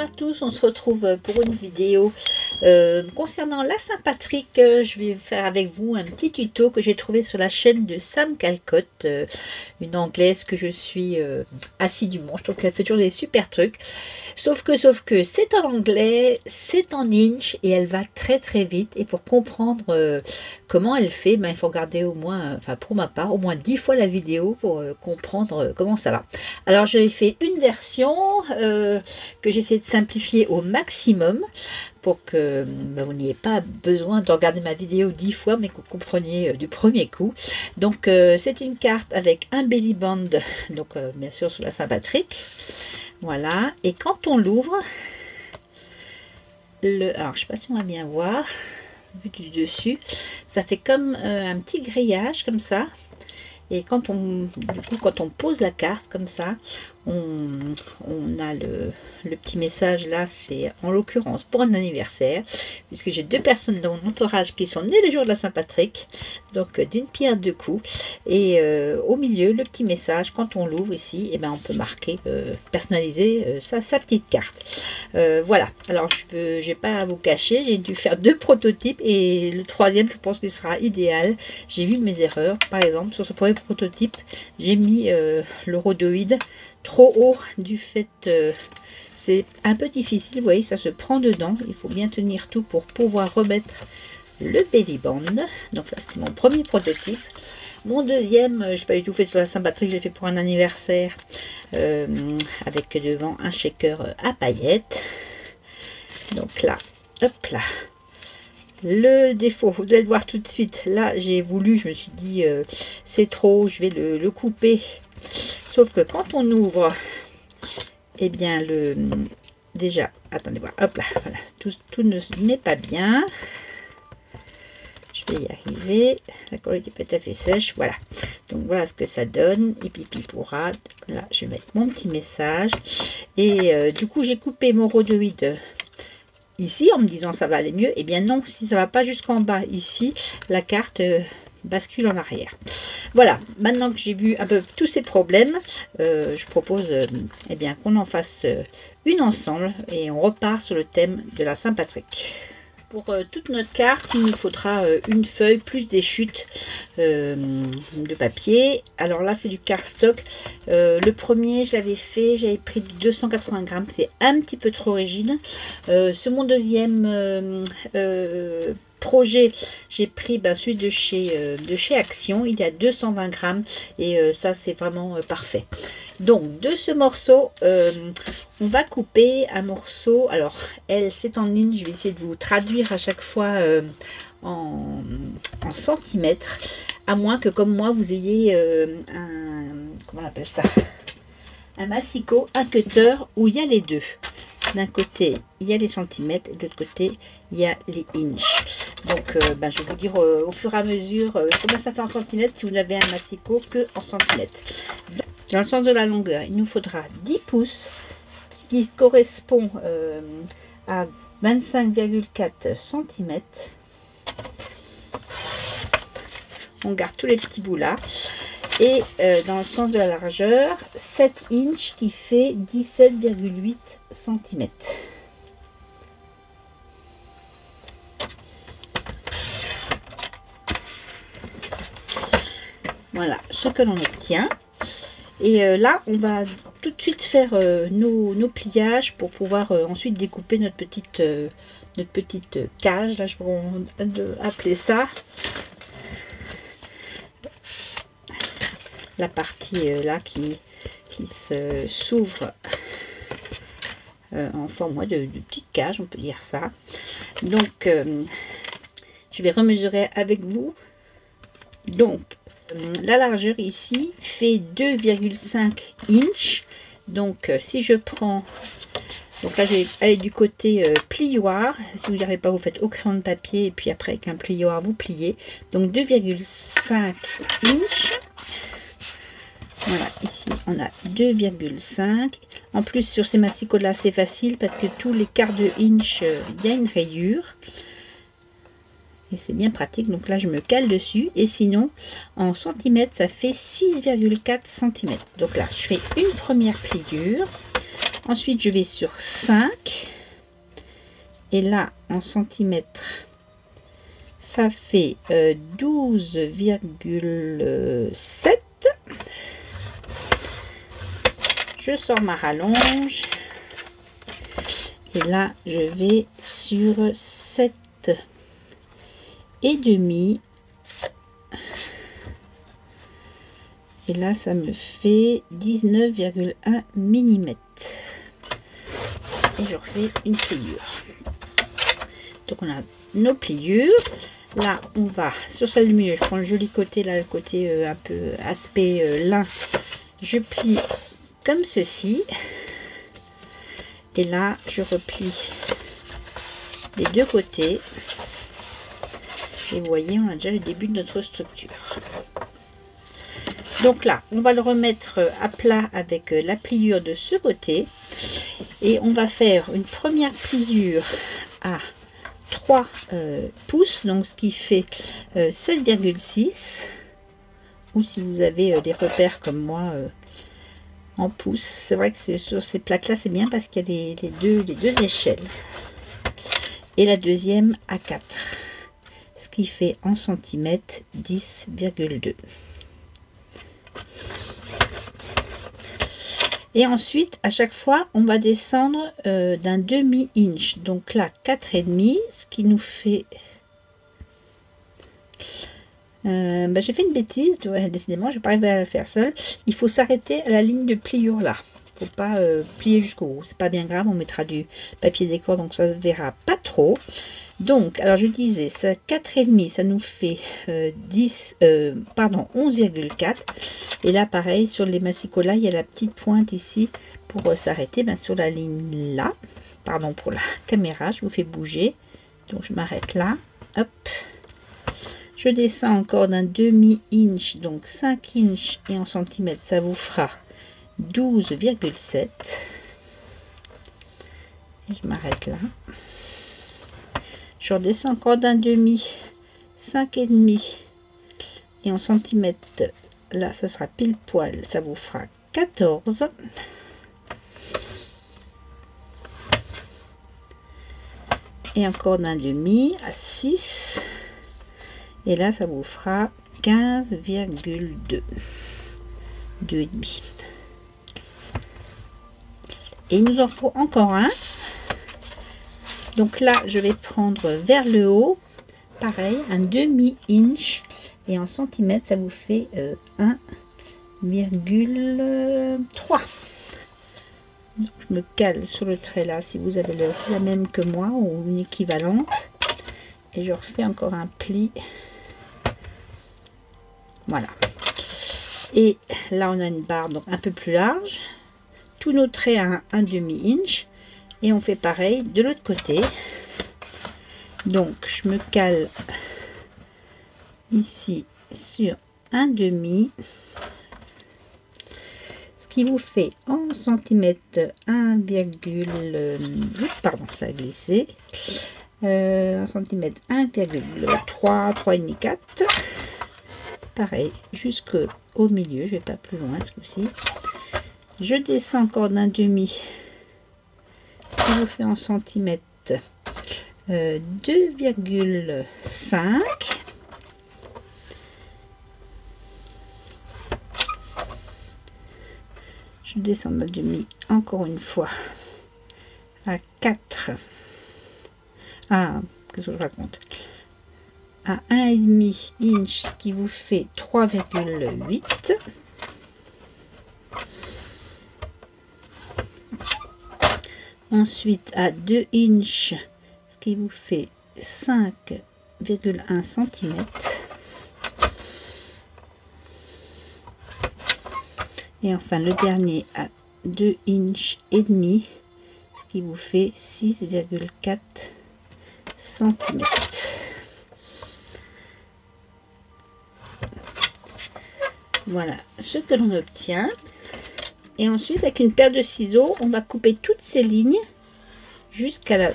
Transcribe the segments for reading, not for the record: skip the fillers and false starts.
à tous, on se retrouve pour une vidéo concernant la Saint-Patrick. Je vais faire avec vous un petit tuto que j'ai trouvé sur la chaîne de Sam Calcott, une anglaise que je suis assidûment. Je trouve qu'elle fait toujours des super trucs. Sauf que c'est en anglais, c'est en inch et elle va très vite. Et pour comprendre comment elle fait, ben, il faut regarder au moins, enfin pour ma part, au moins 10 fois la vidéo pour comprendre comment ça va. Alors j'ai fait une version que j'essaie de simplifier au maximum pour que ben, vous n'ayez pas besoin de regarder ma vidéo 10 fois mais que vous compreniez du premier coup. Donc c'est une carte avec un belly band, donc bien sûr sur la Saint-Patrick. Voilà, et quand on l'ouvre, alors je sais pas si on va bien voir, vu du dessus, ça fait comme un petit grillage comme ça. Et quand on pose la carte comme ça, on a le petit message là, c'est en l'occurrence pour un anniversaire, puisque j'ai 2 personnes dans mon entourage qui sont nées le jour de la Saint-Patrick, donc d'une pierre deux coups. Et au milieu, le petit message, quand on l'ouvre ici, et ben on peut marquer, personnaliser sa petite carte. Voilà, alors je n'ai pas à vous cacher, j'ai dû faire 2 prototypes et le 3e, je pense qu'il sera idéal. J'ai vu mes erreurs, par exemple, sur ce premier prototype, j'ai mis le rhodoïde trop haut du fait c'est un peu difficile, vous voyez, ça se prend dedans, il faut bien tenir tout pour pouvoir remettre le belly band. Donc là c'était mon premier prototype. Mon deuxième, je n'ai pas du tout fait sur la Saint-Patrick, j'ai fait pour un anniversaire avec devant un shaker à paillettes. Donc là, hop là, le défaut, vous allez le voir tout de suite. Là j'ai voulu, je me suis dit c'est trop, je vais le couper. Sauf que quand on ouvre, eh bien déjà, attendez voir, hop là, voilà, tout ne se met pas bien. Je vais y arriver. La colle était pas tout à fait sèche, voilà. Donc voilà ce que ça donne. Et pipi pourra. Là, je vais mettre mon petit message. Et du coup, j'ai coupé mon rhodoïde ici en me disant ça va aller mieux. Eh bien non, si ça va pas jusqu'en bas ici, la carte bascule en arrière. Voilà, maintenant que j'ai vu un peu tous ces problèmes, je propose eh bien qu'on en fasse une ensemble et on repart sur le thème de la Saint-Patrick. Pour toute notre carte, il nous faudra une feuille plus des chutes de papier. Alors là, c'est du cardstock. Le premier, je l'avais fait, j'avais pris 280 grammes. C'est un petit peu trop rigide. Sur mon deuxième projet, j'ai pris celui de chez Action. Il y a 220 grammes et ça, c'est vraiment parfait. Donc, de ce morceau, on va couper un morceau. Alors, elle, c'est en inch. Je vais essayer de vous traduire à chaque fois en centimètres. À moins que, comme moi, vous ayez comment on appelle ça? Un massicot, un cutter où il y a les deux. D'un côté, il y a les centimètres, et de l'autre côté, il y a les inches. Donc, je vais vous dire au fur et à mesure combien ça fait en centimètres si vous n'avez un massicot que en centimètres. Donc, dans le sens de la longueur, il nous faudra 10 pouces qui correspond à 25,4 cm. On garde tous les petits bouts là. Et dans le sens de la largeur, 7 inches qui fait 17,8 cm. Voilà ce que l'on obtient. Et là, on va tout de suite faire nos pliages pour pouvoir ensuite découper notre petite cage. Là, je pourrais appeler ça. La partie là qui s'ouvre en forme de petite cage, on peut dire ça. Donc, je vais remesurer avec vous. Donc, la largeur ici fait 2,5 inches. Donc, si je prends... Donc là, je vais aller du côté plioir. Si vous n'y arrivez pas, vous faites au crayon de papier. Et puis après, avec un plioir, vous pliez. Donc, 2,5 inches. Voilà, ici, on a 2,5. En plus, sur ces massicots-là, c'est facile parce que tous les quarts de inch, il y a une rayure. Et c'est bien pratique. Donc là, je me cale dessus. Et sinon, en centimètres, ça fait 6,4 cm. Donc là, je fais une première pliure. Ensuite, je vais sur 5. Et là, en centimètres, ça fait 12,7. Je sors ma rallonge. Et là, je vais sur 7 et demi. Et là, ça me fait 19,1 mm. Et je refais une pliure. Donc, on a nos pliures. Là, on va sur celle du milieu. Je prends le joli côté, là, le côté un peu aspect lin. Je plie comme ceci. Et là, je replie les deux côtés. Et vous voyez, on a déjà le début de notre structure. Donc là, on va le remettre à plat avec la pliure de ce côté. Et on va faire une première pliure à 3 pouces, donc ce qui fait 7,6. Ou si vous avez des repères comme moi en pouces. C'est vrai que sur ces plaques-là, c'est bien parce qu'il y a les deux échelles. Et la deuxième à 4. Ce qui fait en centimètres 10,2. Et ensuite, à chaque fois, on va descendre d'un demi-inch. Donc là, 4,5, ce qui nous fait... j'ai fait une bêtise, décidément, je ne vais pas arriver à le faire seul. Il faut s'arrêter à la ligne de pliure là. Il ne faut pas plier jusqu'au haut. C'est pas bien grave, on mettra du papier décor, donc ça se verra pas trop. Donc, alors je disais, ça 4,5, ça nous fait 11,4. Et là, pareil, sur les massicolas, il y a la petite pointe ici pour s'arrêter sur la ligne là. Pardon pour la caméra, je vous fais bouger. Donc, je m'arrête là. Hop. Je descends encore d'un demi-inch, donc 5 inches et en centimètres, ça vous fera 12,7. Et je m'arrête là. Je redescends encore d'un demi, 5,5 et en centimètres, là ça sera pile poil, ça vous fera 14. Et encore d'un demi à 6 et là ça vous fera 15,2. 2,5. Et il nous en faut encore un. Donc là, je vais prendre vers le haut, pareil, un demi-inch. Et en centimètres, ça vous fait 1,3. Je me cale sur le trait là, si vous avez la même que moi, ou une équivalente. Et je refais encore un pli. Voilà. Et là, on a une barre donc un peu plus large. Tous nos traits à un demi-inch. Et on fait pareil de l'autre côté. Donc je me cale ici sur un demi, ce qui vous fait en centimètres 1,8, pardon, ça a glissé, en centimètres 1,3, 3,5, 4. Pareil jusqu'au milieu, je vais pas plus loin ce coup-ci. Je descends encore d'un demi, ce qui vous fait en centimètres 2,5. Je descends d'un demi encore une fois à 4. Ah, qu'est-ce que je raconte? À 1,5 inch, ce qui vous fait 3,8. Ensuite à 2 inch, ce qui vous fait 5,1 cm. Et enfin le dernier à 2 inch et demi, ce qui vous fait 6,4 cm. Voilà ce que l'on obtient. Et ensuite, avec une paire de ciseaux, on va couper toutes ces lignes jusqu'à la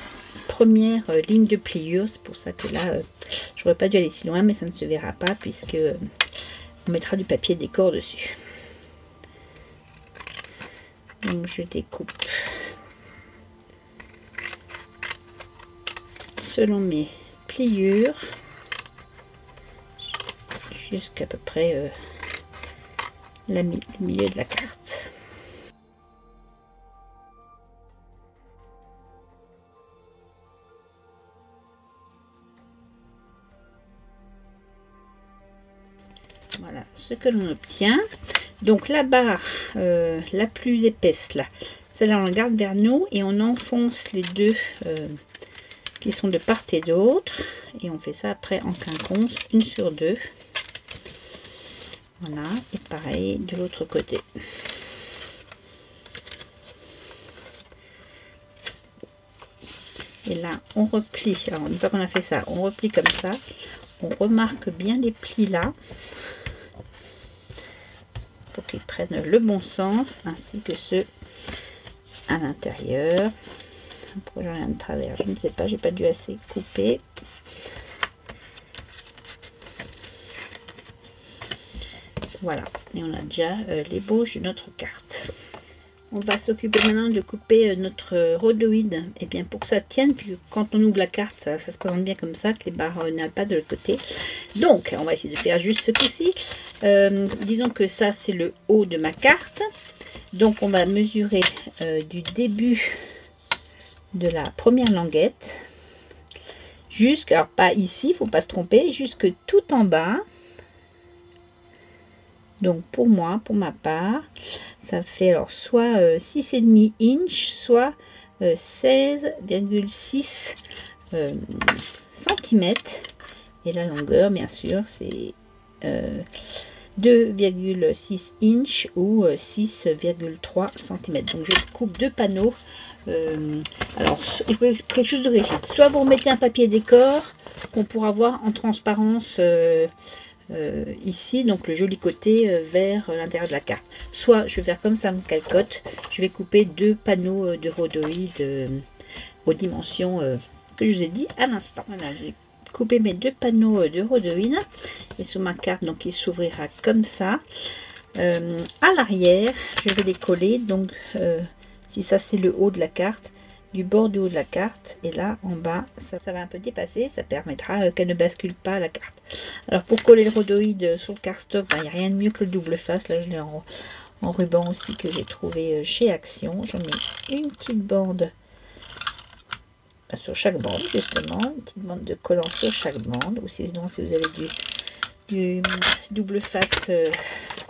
première ligne de pliure. C'est pour ça que là, j'aurais pas dû aller si loin, mais ça ne se verra pas puisque on mettra du papier décor dessus. Donc je découpe selon mes pliures jusqu'à peu près le milieu de la carte. Voilà ce que l'on obtient. Donc la barre la plus épaisse là, celle-là on la garde vers nous et on enfonce les deux qui sont de part et d'autre, et on fait ça après en quinconce, une sur deux. Voilà, et pareil de l'autre côté. Et là on replie. Alors une fois qu'on a fait ça, on replie comme ça, on remarque bien les plis là pour qu'ils prennent le bon sens, ainsi que ceux à l'intérieur. Pourquoi j'en ai un de travers, je ne sais pas, j'ai pas dû assez couper. Voilà, et on a déjà l'ébauche de notre carte. On va s'occuper maintenant de couper notre rhodoïde. Et bien pour que ça tienne, puis quand on ouvre la carte, ça se présente bien comme ça, que les barres n'aillent pas de l'autre côté. Donc on va essayer de faire juste ce coup-ci. Disons que ça c'est le haut de ma carte. Donc on va mesurer du début de la première languette jusqu'à, alors pas ici, faut pas se tromper, jusque tout en bas. Donc pour moi, pour ma part, ça fait alors soit 6,5 inch, soit 16,6 cm. Et la longueur, bien sûr, c'est 2,6 inch ou 6,3 cm. Donc je coupe deux panneaux. Alors quelque chose de rigide. Soit vous remettez un papier décor qu'on pourra voir en transparence ici, donc le joli côté vers l'intérieur de la carte. Soit je vais faire comme ça, me calcote, je vais couper deux panneaux de rhodoïde aux dimensions que je vous ai dit à l'instant. Voilà, j'ai coupé mes deux panneaux de rhodoïde et sur ma carte, donc il s'ouvrira comme ça. À l'arrière, je vais les coller, donc si ça c'est le haut de la carte, du bord du haut de la carte, et là en bas ça va un peu dépasser, ça permettra qu'elle ne bascule pas la carte. Alors pour coller le rhodoïde sur le cardstock, il n'y a rien de mieux que le double face. Là je l'ai en ruban aussi, que j'ai trouvé chez Action. J'en mets une petite bande sur chaque bande, justement une petite bande de collant sur chaque bande, ou sinon si vous avez du double face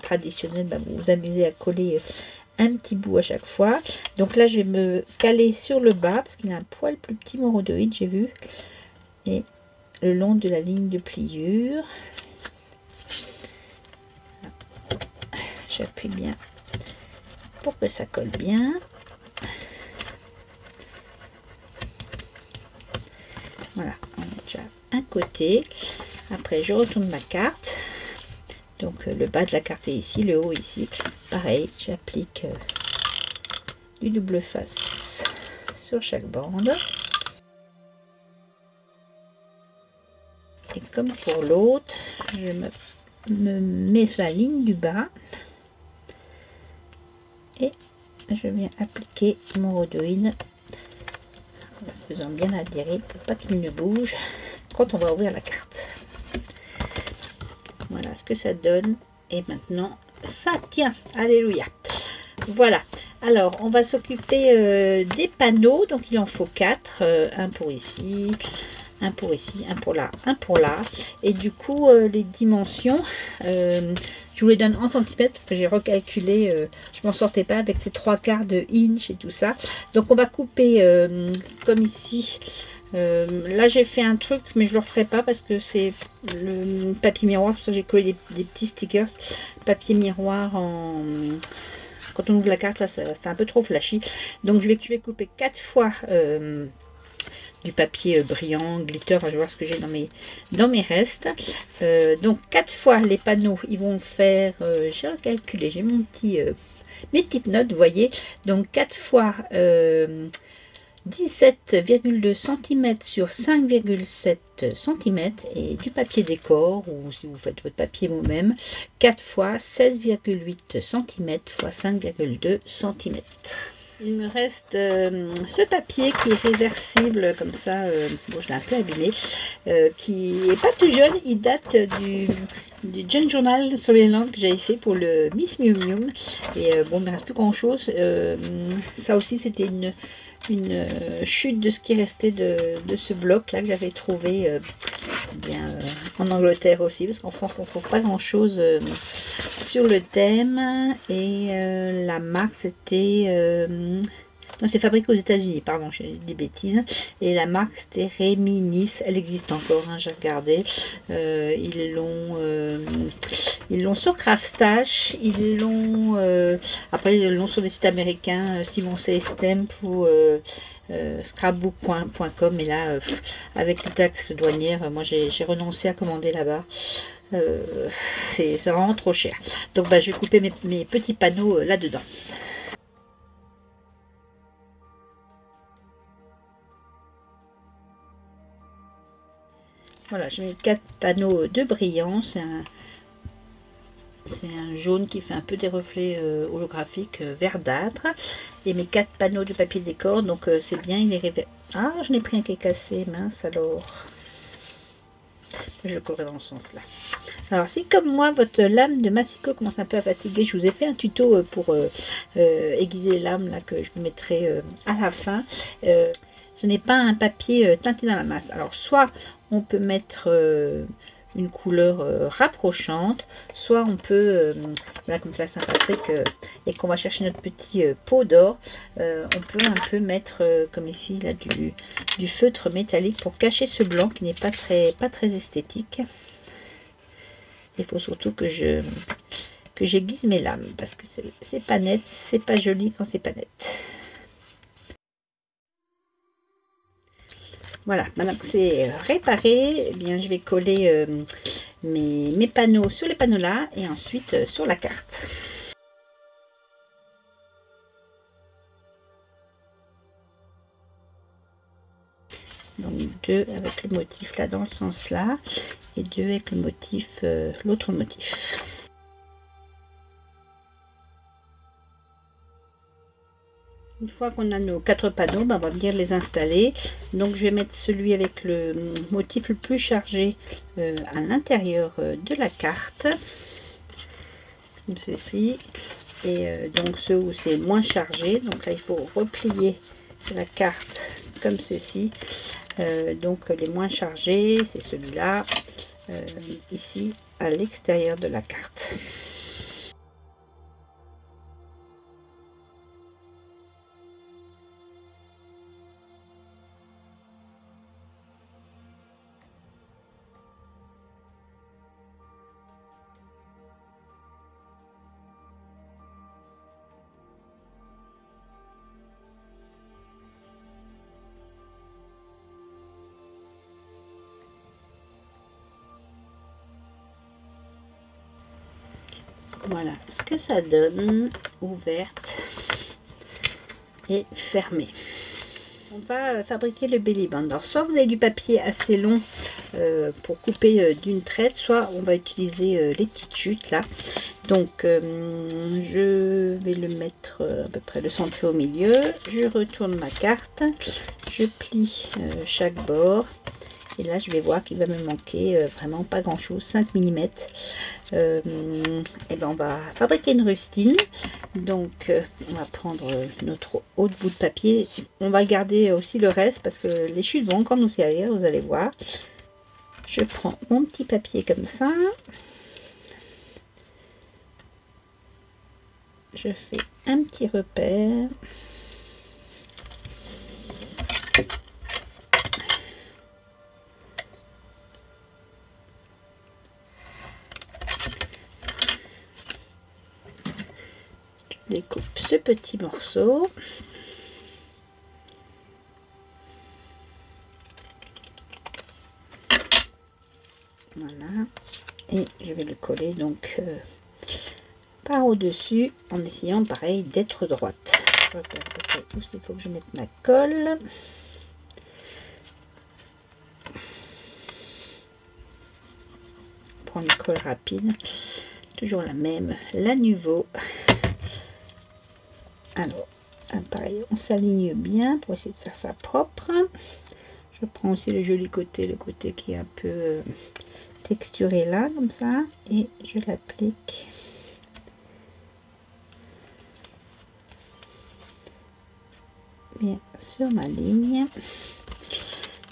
traditionnel, vous vous amusez à coller un petit bout à chaque fois. Donc là je vais me caler sur le bas parce qu'il a un poil plus petit mon rhodoïde, j'ai vu, et le long de la ligne de pliure j'appuie bien pour que ça colle bien. Voilà, on a déjà un côté. Après je retourne ma carte, donc le bas de la carte est ici, le haut ici. Pareil, j'applique du double face sur chaque bande. Et comme pour l'autre, je me mets sur la ligne du bas et je viens appliquer mon rhodoïde en faisant bien adhérer pour pas qu'il ne bouge quand on va ouvrir la carte. Voilà ce que ça donne, et maintenant ça tient, alléluia. Voilà, alors on va s'occuper des panneaux. Donc il en faut 4, un pour ici, un pour ici, un pour là, un pour là. Et du coup les dimensions, je vous les donne en centimètres parce que j'ai recalculé, je m'en sortais pas avec ces 3/4 de inch et tout ça. Donc on va couper comme ici. Là j'ai fait un truc, mais je le referai pas parce que c'est le papier miroir, pour ça j'ai collé des petits stickers papier miroir en... Quand on ouvre la carte là ça fait un peu trop flashy, donc je vais couper 4 fois du papier brillant, glitter. Enfin, je vais voir ce que j'ai dans mes restes. Donc 4 fois les panneaux, ils vont faire, j'ai recalculé, j'ai mon petit mes petites notes, vous voyez, donc 4 fois 17,2 cm sur 5,7 cm et du papier décor, ou si vous faites votre papier vous-même, 4 fois 16,8 cm x 5,2 cm. Il me reste ce papier qui est réversible comme ça, bon je l'ai un peu abîmé, qui est pas tout jeune, il date du Jeune Journal sur les langues que j'avais fait pour le Miss Miu Miu. Et bon, il ne me reste plus grand chose. Ça aussi, c'était une chute de ce qui restait de ce bloc là que j'avais trouvé en Angleterre aussi, parce qu'en France on ne trouve pas grand chose sur le thème. Et la marque c'était non, c'est fabriqué aux États-Unis, pardon, j'ai dit des bêtises. Et la marque c'était Réminis, elle existe encore, hein, j'ai regardé. Ils l'ont sur Craftstash, ils l'ont après ils l'ont sur des sites américains, Simon Says Stamp ou scrapbook.com. Et là, avec les taxes douanières, moi j'ai renoncé à commander là-bas. C'est vraiment trop cher. Donc bah, je vais couper mes petits panneaux là-dedans. Voilà, je mets 4 panneaux de brillant. C'est un jaune qui fait un peu des reflets holographiques verdâtres. Et mes 4 panneaux de papier décor, donc c'est bien, il est révélé. Ah, je n'ai pris un qui est cassé, mince alors. Je le collerai dans ce sens là. Alors si comme moi votre lame de massicot commence un peu à fatiguer, je vous ai fait un tuto pour aiguiser les lames là, que je vous mettrai à la fin. Ce n'est pas un papier teinté dans la masse. Alors soit on peut mettre une couleur rapprochante, soit on peut, voilà, comme ça Saint-Patrick, et qu'on va chercher notre petit pot d'or, on peut un peu mettre comme ici là du feutre métallique pour cacher ce blanc qui n'est pas très esthétique. Il faut surtout que j'aiguise mes lames, parce que c'est pas net, c'est pas joli quand c'est pas net. Voilà, maintenant que c'est réparé, eh bien, je vais coller mes panneaux sur les panneaux là et ensuite sur la carte. Donc 2 avec le motif là dans le sens là et 2 avec le motif, l'autre motif. Une fois qu'on a nos 4 panneaux, ben on va venir les installer. Donc je vais mettre celui avec le motif le plus chargé à l'intérieur de la carte, comme ceci. Et donc ceux où c'est moins chargé, donc là il faut replier la carte comme ceci. Donc les moins chargés, c'est celui-là, ici à l'extérieur de la carte. Voilà ce que ça donne, ouverte et fermée. On va fabriquer le belly band. Alors soit vous avez du papier assez long pour couper d'une traite, soit on va utiliser les petites chutes là. Donc je vais le mettre à peu près le centrer au milieu. Je retourne ma carte, je plie chaque bord. Et là, je vais voir qu'il va me manquer vraiment pas grand chose, 5 mm. Et ben on va fabriquer une rustine. Donc, on va prendre notre autre bout de papier. On va garder aussi le reste parce que les chutes vont encore nous servir, vous allez voir. Je prends mon petit papier comme ça. Je fais un petit repère. Découpe ce petit morceau. Voilà. Et je vais le coller donc par au-dessus en essayant pareil d'être droite. Ok, où il faut que je mette ma colle. On prend une colle rapide, toujours la même, la Nuvo. Alors, pareil, on s'aligne bien pour essayer de faire ça propre. Je prends aussi le joli côté, le côté qui est un peu texturé là, comme ça, et je l'applique. Bien sur ma ligne.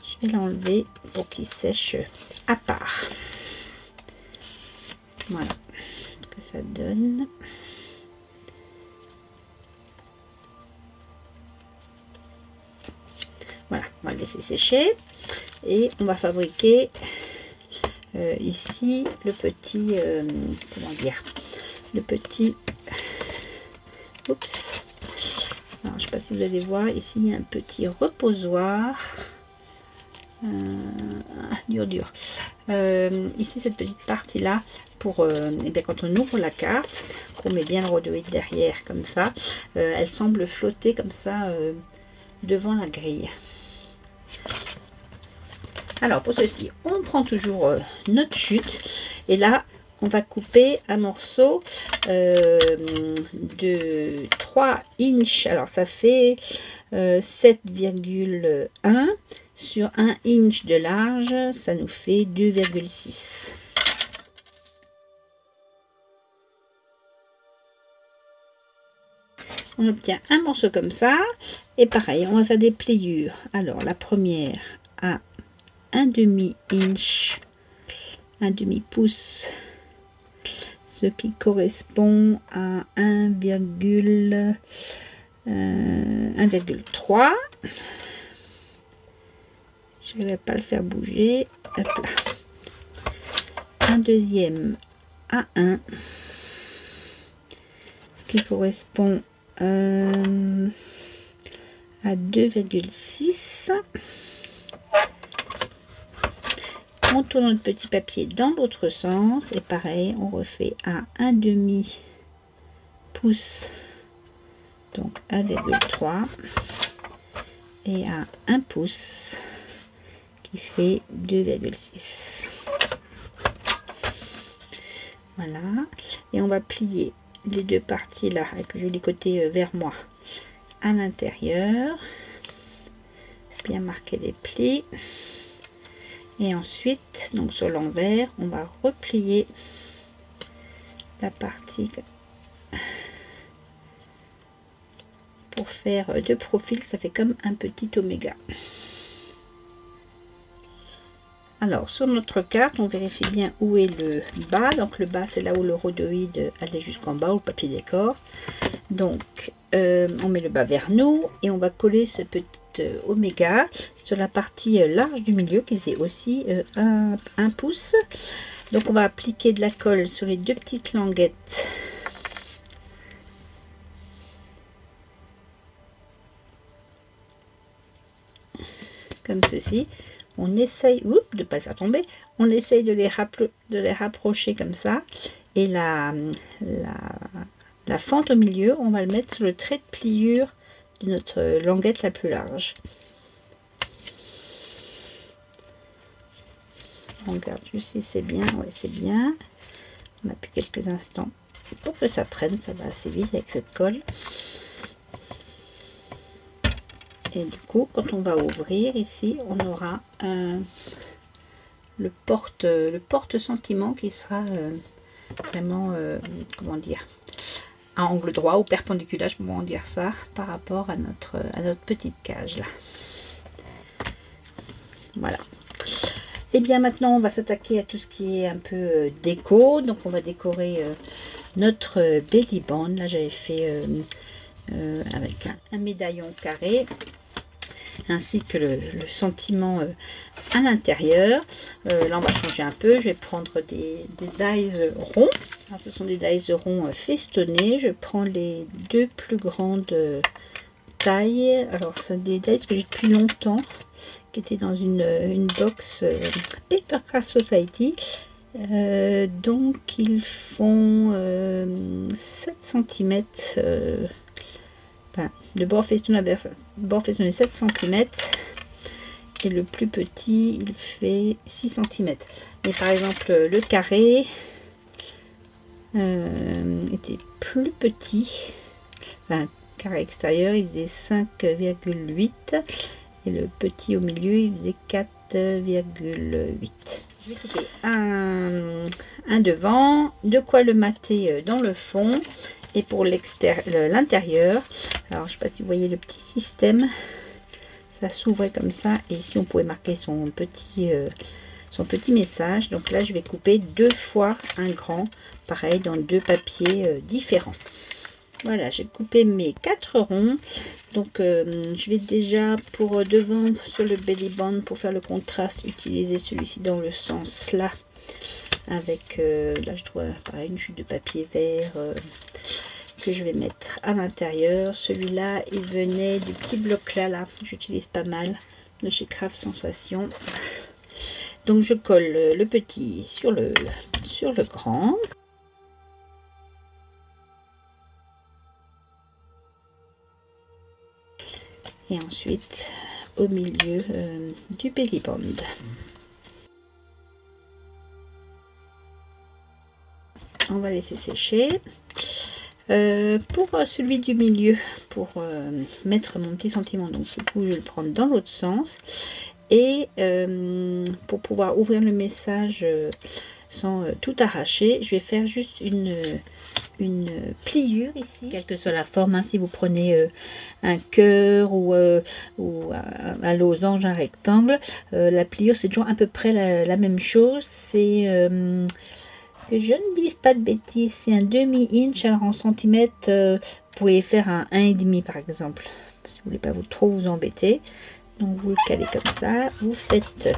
Je vais l'enlever pour qu'il sèche à part. Voilà ce que ça donne. Voilà, on va le laisser sécher et on va fabriquer ici le petit, comment dire, le petit, oups, alors je sais pas si vous allez voir, ici il y a un petit reposoir, dur, ici cette petite partie là, pour, et bien quand on ouvre la carte, qu'on met bien le rhodoïde derrière comme ça, elle semble flotter comme ça devant la grille. Alors pour ceci, on prend toujours notre chute et là on va couper un morceau de 3 inches. Alors ça fait 7,1 sur 1 inch de large, ça nous fait 2,6. On obtient un morceau comme ça et pareil, on va faire des pliures. Alors la première à un demi-inch, un demi-pouce, ce qui correspond à 1,3. Je ne vais pas le faire bouger. Hop là. Un deuxième à 1, ce qui correspond à 2,6. On tourne notre petit papier dans l'autre sens et pareil, on refait à un demi pouce, donc 1,3 et à 1 pouce qui fait 2,6. Voilà, et on va plier les deux parties là avec le joli côté vers moi à l'intérieur, bien marquer les plis. Et ensuite, donc sur l'envers, on va replier la partie pour faire de profil. Ça fait comme un petit oméga. Alors sur notre carte, on vérifie bien où est le bas. Donc le bas, c'est là où le rhodoïde allait jusqu'en bas, où le papier décor. Donc on met le bas vers nous et on va coller ce petit oméga sur la partie large du milieu qui faisait aussi 1 pouce. Donc on va appliquer de la colle sur les deux petites languettes comme ceci. On essaye de ne pas le faire tomber, on essaye de les rapprocher comme ça, et la fente au milieu, on va le mettre sur le trait de pliure de notre languette la plus large. On regarde juste si c'est bien. Ouais, c'est bien. On appuie quelques instants pour que ça prenne. Ça va assez vite avec cette colle. Et du coup, quand on va ouvrir ici, on aura le porte-sentiment qui sera vraiment, comment dire, à angle droit ou perpendiculaire, je peux en dire ça, par rapport à notre petite cage là. Voilà. Et bien maintenant, on va s'attaquer à tout ce qui est un peu déco. Donc on va décorer notre belly band. Là, j'avais fait avec un médaillon carré, ainsi que le sentiment à l'intérieur. Là, on va changer un peu. Je vais prendre des dies ronds. Alors, ce sont des dies ronds festonnés. Je prends les deux plus grandes tailles. Alors, ce sont des dies que j'ai depuis longtemps, qui étaient dans une box Papercraft Society. Donc, ils font 7 cm Enfin, le bord festonné 7 cm. Et le plus petit, il fait 6 cm. Mais par exemple, le carré était plus petit. Enfin, carré extérieur, il faisait 5,8. Et le petit au milieu, il faisait 4,8. Je vais couper un devant, de quoi le mater dans le fond. Et pour l'intérieur, alors je ne sais pas si vous voyez le petit système, ça s'ouvrait comme ça. Et ici, on pouvait marquer son petit message. Donc là, je vais couper 2 fois un grand, pareil, dans 2 papiers différents. Voilà, j'ai coupé mes 4 ronds. Donc, je vais déjà, pour devant, sur le belly band, pour faire le contraste, utiliser celui-ci dans le sens là. Avec, là, je trouve, pareil, une chute de papier vert que je vais mettre à l'intérieur. Celui-là, il venait du petit bloc là. J'utilise pas mal de chez Craft Sensation. Donc, je colle le petit sur le grand. Et ensuite au milieu du belly band. On va laisser sécher. Pour celui du milieu, pour mettre mon petit sentiment, donc du coup je vais le prendre dans l'autre sens. Et pour pouvoir ouvrir le message sans tout arracher, je vais faire juste une pliure ici, quelle que soit la forme, hein. Si vous prenez un cœur ou un losange, un rectangle, la pliure c'est toujours à peu près la même chose. C'est que je ne dise pas de bêtises, c'est un demi-inch. Alors en centimètres, vous pouvez faire un 1,5 par exemple, si vous voulez pas trop vous embêter. Donc vous le calez comme ça, vous faites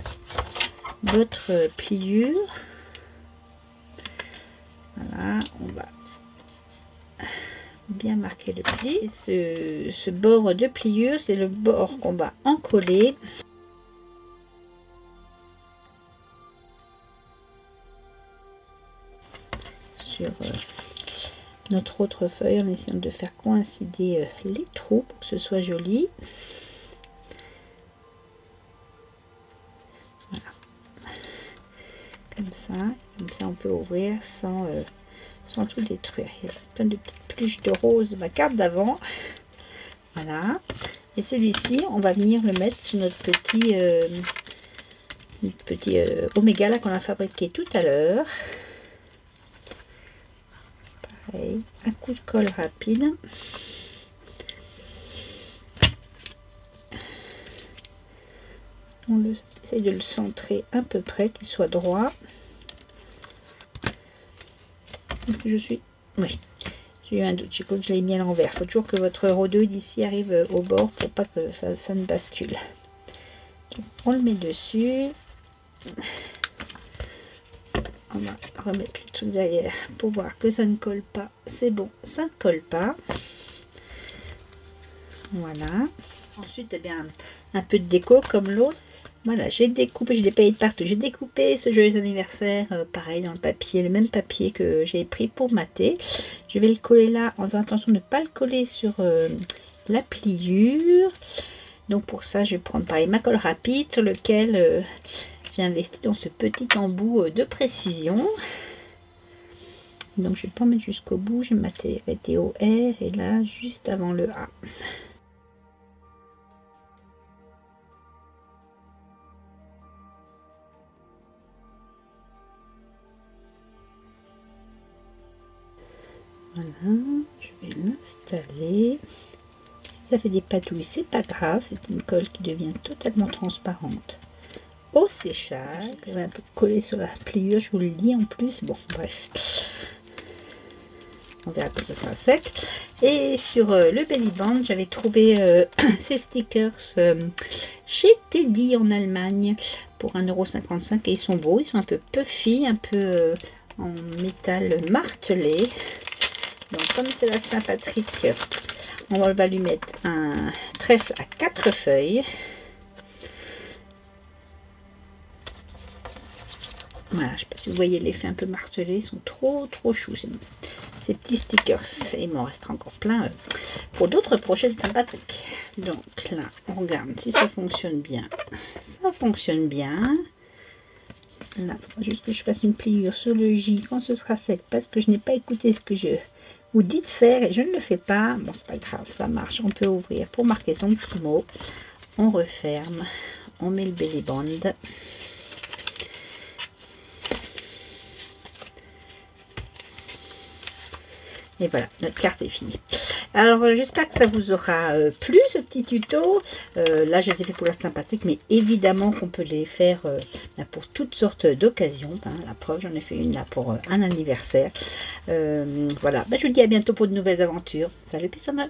votre pliure. Voilà, on va bien marquer le pli. Et ce bord de pliure, c'est le bord qu'on va encoller. Sur notre autre feuille, en essayant de faire coïncider les trous pour que ce soit joli. Voilà. Comme ça on peut ouvrir sans tout détruire. Il y a plein de petites pluches de rose de ma carte d'avant. Voilà. Et celui-ci, on va venir le mettre sur notre petit oméga là qu'on a fabriqué tout à l'heure. Pareil, un coup de colle rapide. On essaye de le centrer à peu près, qu'il soit droit. Est-ce que je suis... Oui, j'ai eu un doute, je crois que je l'ai mis à l'envers. Il faut toujours que votre rhodoïde ici arrive au bord pour pas que ça ne bascule. Donc, on le met dessus. On va remettre le truc derrière pour voir que ça ne colle pas. C'est bon, ça ne colle pas. Voilà. Ensuite, eh bien, un peu de déco comme l'autre. Voilà, j'ai découpé, je l'ai payé de partout. J'ai découpé ce joyeux anniversaire, pareil, dans le papier, le même papier que j'ai pris pour mater. Je vais le coller là, en faisant attention de ne pas le coller sur la pliure. Donc pour ça, je vais prendre pareil ma colle rapide sur lequel j'ai investi dans ce petit embout de précision. Donc je ne vais pas mettre jusqu'au bout, je vais m'arrêter au R et là, juste avant le A. Voilà, je vais l'installer. Si ça fait des patouilles, c'est pas grave, c'est une colle qui devient totalement transparente au séchage. Je vais un peu coller sur la pliure, je vous le dis en plus. Bon, bref, on verra quand ce sera sec. Et sur le belly band, j'avais trouvé ces stickers chez Teddy en Allemagne pour 1,55 € et ils sont beaux, ils sont un peu puffy, un peu en métal martelé. Donc comme c'est la Saint-Patrick, on va lui mettre un trèfle à 4 feuilles. Voilà, je ne sais pas si vous voyez l'effet un peu martelé, ils sont trop choux. ces petits stickers. Et il m'en restera encore plein pour d'autres prochaines sympathiques. Donc là, on regarde si ça fonctionne bien. Ça fonctionne bien. Là, il faudra juste que je fasse une pliure sur le J quand ce sera sec, parce que je n'ai pas écouté ce que je vous dis de faire et je ne le fais pas. Bon, c'est pas grave, ça marche. On peut ouvrir pour marquer son petit mot. On referme. On met le belly band. Et voilà, notre carte est finie. Alors, j'espère que ça vous aura plu, ce petit tuto. Là, je les ai fait pour la sympathique, mais évidemment qu'on peut les faire pour toutes sortes d'occasions. Hein. La preuve, j'en ai fait une là pour un anniversaire. Voilà, je vous dis à bientôt pour de nouvelles aventures. Salut, peace on.